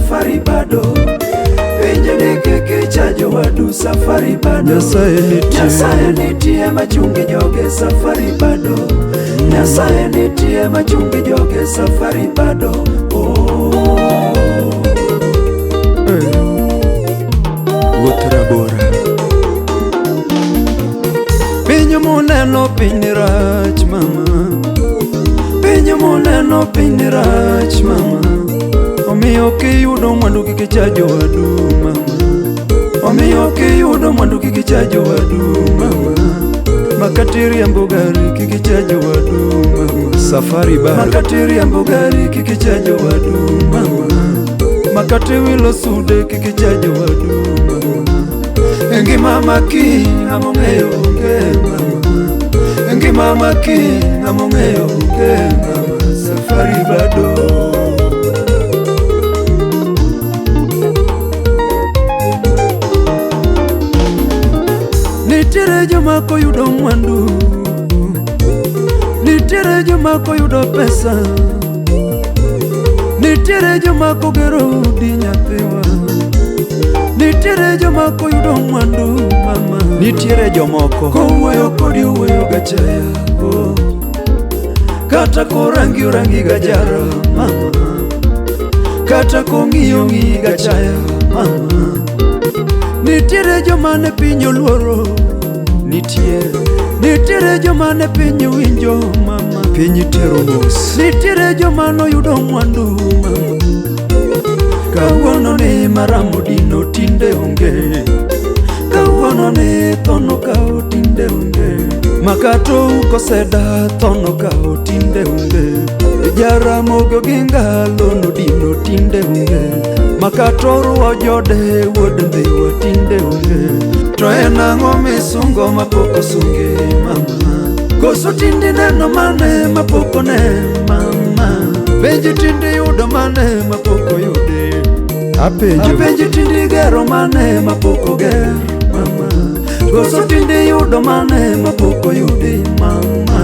safari bado. Penjene keke chajo wadu safari bado. Nyasaye nitie machungi joge safari bado. Nyasaye nitie machungi joge safari bado. Wuoth rabora. Pinyo muneno piny rach mama. Pinyo muneno piny rach mama. Omiyo kiyudo mwandu kik ichajo wadu mama. Omiyo kiyudo mwandu kik ichajo wadu mama. Makati riembo gari kik ichajo wadu mama. Safari bado. Makati riembo gari kik ichajo wadu mama. Makati wilo sude kik ichajo wadu mama. Ngima maki among'eyo onge mama. Ngima maki among'eyo onge mama. Safari bado. Nitiere joma koyudo mwandu. Nitiere joma koyudo pesa. Nitiere joma kogero udi nyathiwa. Nitiere joma koyudo mwandu mama. Nitiere jomoko kowuoyo kodi owuoyo gachaya. Kata korangi gajara mama. Kata kong'iyo ng'i gachaya mama. Nitiere joma ne piny oluoro. Nitiere joma ne piny winjo mama. Piny tero mos. Nitiere joma noyudo mwandu mama. Kawuono ni maramo dino tinde onge. Kawuono ni thono kao tinde onge. Makato ukoseda thono kao tinde onge. Jaramogo gingalo no dino tinde onge. Makato ruo jode wuod ndhiwa tinde onge. To en ang'o misungo mapok osunge mama. Koso tinde neno mane mapok one mama. Penji tinde yudo mane mapok oyude. Apenji tinde gero mane mapok oger mama. Koso tinde yudo mane mapok oyude mama.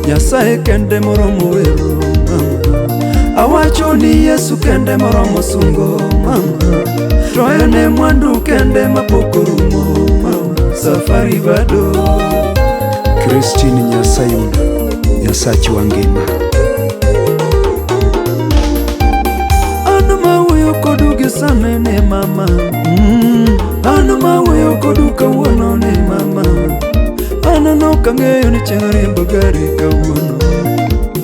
Nyasaye kende moromo wero mama. Awacho ni Yesu kende moromo sungo mama. To ene mwandu kende mapok orumo mama. Safari bado. Christine Nyasayuna, Nyasachi wangima. Anu mawuoyo kodu gisane ne mama. Anu mawuoyo kodu kawuono ne mama. Anano kang'eyo ni chieng' riembo gari kawuono.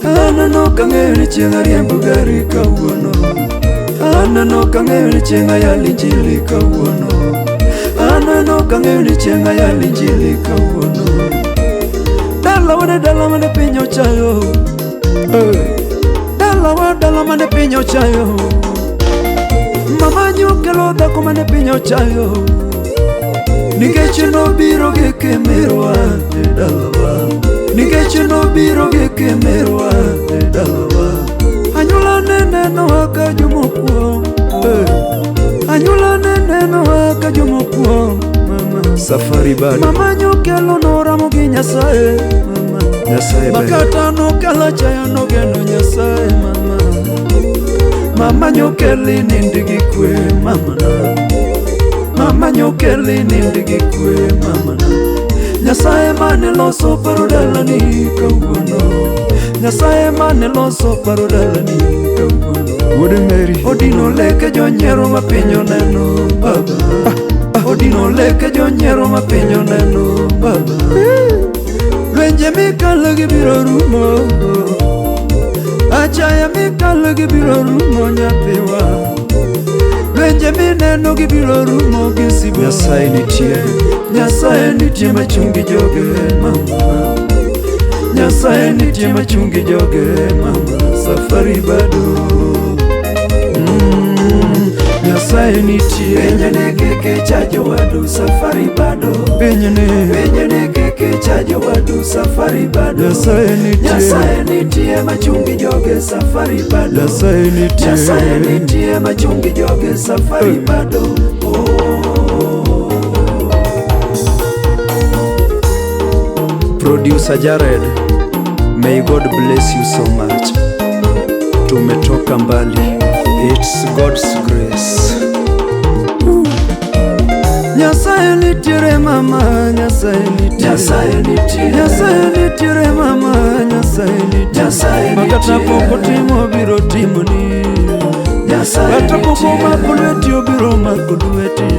Anano kang'eyo ni chieng' riembo gari kawuono. Anano kang'eyo ni chieng' ayal injili kawuono. Anano kang'eyo ni chieng' ayal injili kawuono. Dala wane piny ochayo. Dala wane piny ochayo. Mama nyukelo dhako mane piny ochayo. Nikech nobiro gi kemerwa e dalawa. Nikech nobiro gi kemerwa e dalawa. Anyula neno waka jomokuo. Anyula neno waka jomokuo mama. Safari bado. Mama nyukelo noramo gi Nyasaye mama. Nyasaye bado. Makata nokala chaya nogeno Nyasaye mama. Mama nyukeli nindi gi kwe mama na. Mama nyukeli nindi gi kwe mama na. Nyasaye mane loso paro dalani kawuono. Nyasaye mane loso paro dalani kawuono. Wuod Mary odino leke jonyiero mapinyo neno baba. Odino leke jonyiero mapinyo neno baba. Lwenje mikalo gibiro rumo. Achaya mikalo gibiro rumo nyathiwa. Lwenje mineno gibiro rumo gisibo. Nyasaye nitie. Nyasaye nitie machungi joge mama. Nyasaye nitie machungi joge mama. Safari bado. Nyasaye nitie. Penjene keke chajo wadu safari bado. Penjene keke chajo wadu safari bado. Nyasaye nitie machungi joge safari bado. Nyasaye nitie machungi joge safari bado. Producer Jared, may God bless you so much. Tumetoka mbali. It's God's grace. Nyasaye nitiere mama, Nyasaye nitiere, Nyasaye nitiere, Nyasaye nitiere mama, Nyasaye nitiere, Nyasaye makata poko timo biro timo ni, Nyasaye kata poko mako lweti obiro mako lweti,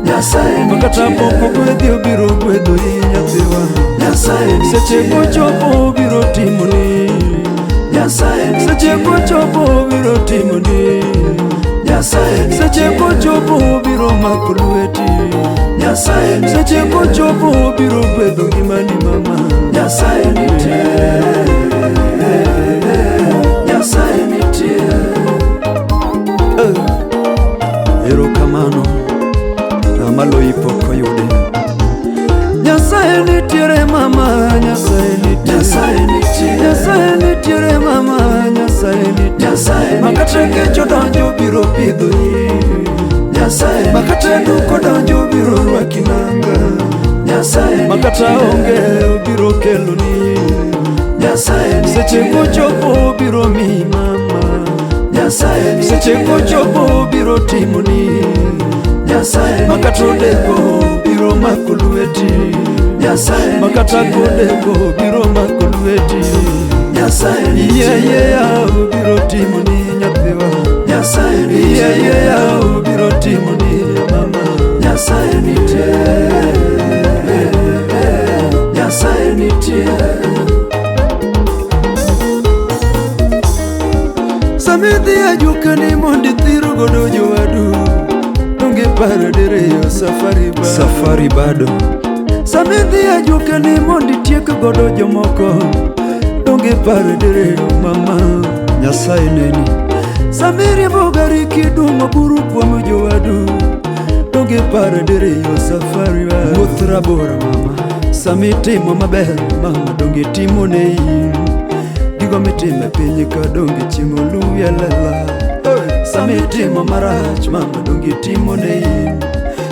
Nyasaye makata poko gwedhi obiro gwedho i nyathiwa, Nyasaye seche kochopo obiro timo ni, Nyasaye seche kochopo obiro timo ni, Nyasaye seche kochopo obiro mako lweti, Nyasaye seche kochopo obiro gwedho ngimani mama. Nyasaye nitiere, Nyasaye nitiere. Erokamano Amalo ipoko yude. Nyasaye nitiere mama, Nyasaye nitiere, Nyasaye nitiere, Nyasaye nitiere mama, Nyasaye nitiere, Nyasaye makata kecho donjo biro pidho yi, Nyasaye makata duko donjo biro rwaki nanga, Nyasaye makata onge biro kelo ni, Nyasaye seche kochopo biro mi mama, Nyasaye seche kochopo biro timo ni, Nyasaye makata odeko biro mako lweti, Nyasaye makata kodeko biro mako lweti, Nyasaye iye biro timo ni nyathiwa, Nyasaye iye biro timo ni mama. Nyasaye nitiere, Nyasaye nitiere. Samidhi ajukani mondi thiro godo jowadu, donge paro diriyo safari bado. Samidhi ajukani mondi tiek godo jomoko, donge paro diriyo mama. Nyasaye neni samiri bogari kidumo buru kuom jowadu, donge paro diriyo safari bado. Wuoth rabora mama, sami timo maber mama, donge timo ne in gigo mitime piny ka donge chieng' oluya lela. Sami timo marach mama, donge timo ne in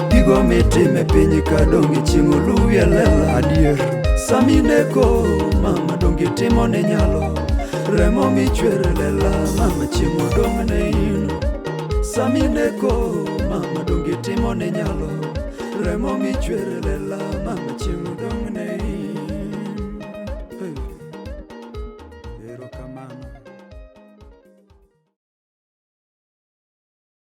gigo mitime piny ka donge chieng' oluya lela. Adier sami neko mama, donge timo ne nyalo remo michwere lela mama, chieng' odong' ne in. Sami neko mama, donge timo ne nyalo remo michwere lela mama, chieng' odong' ne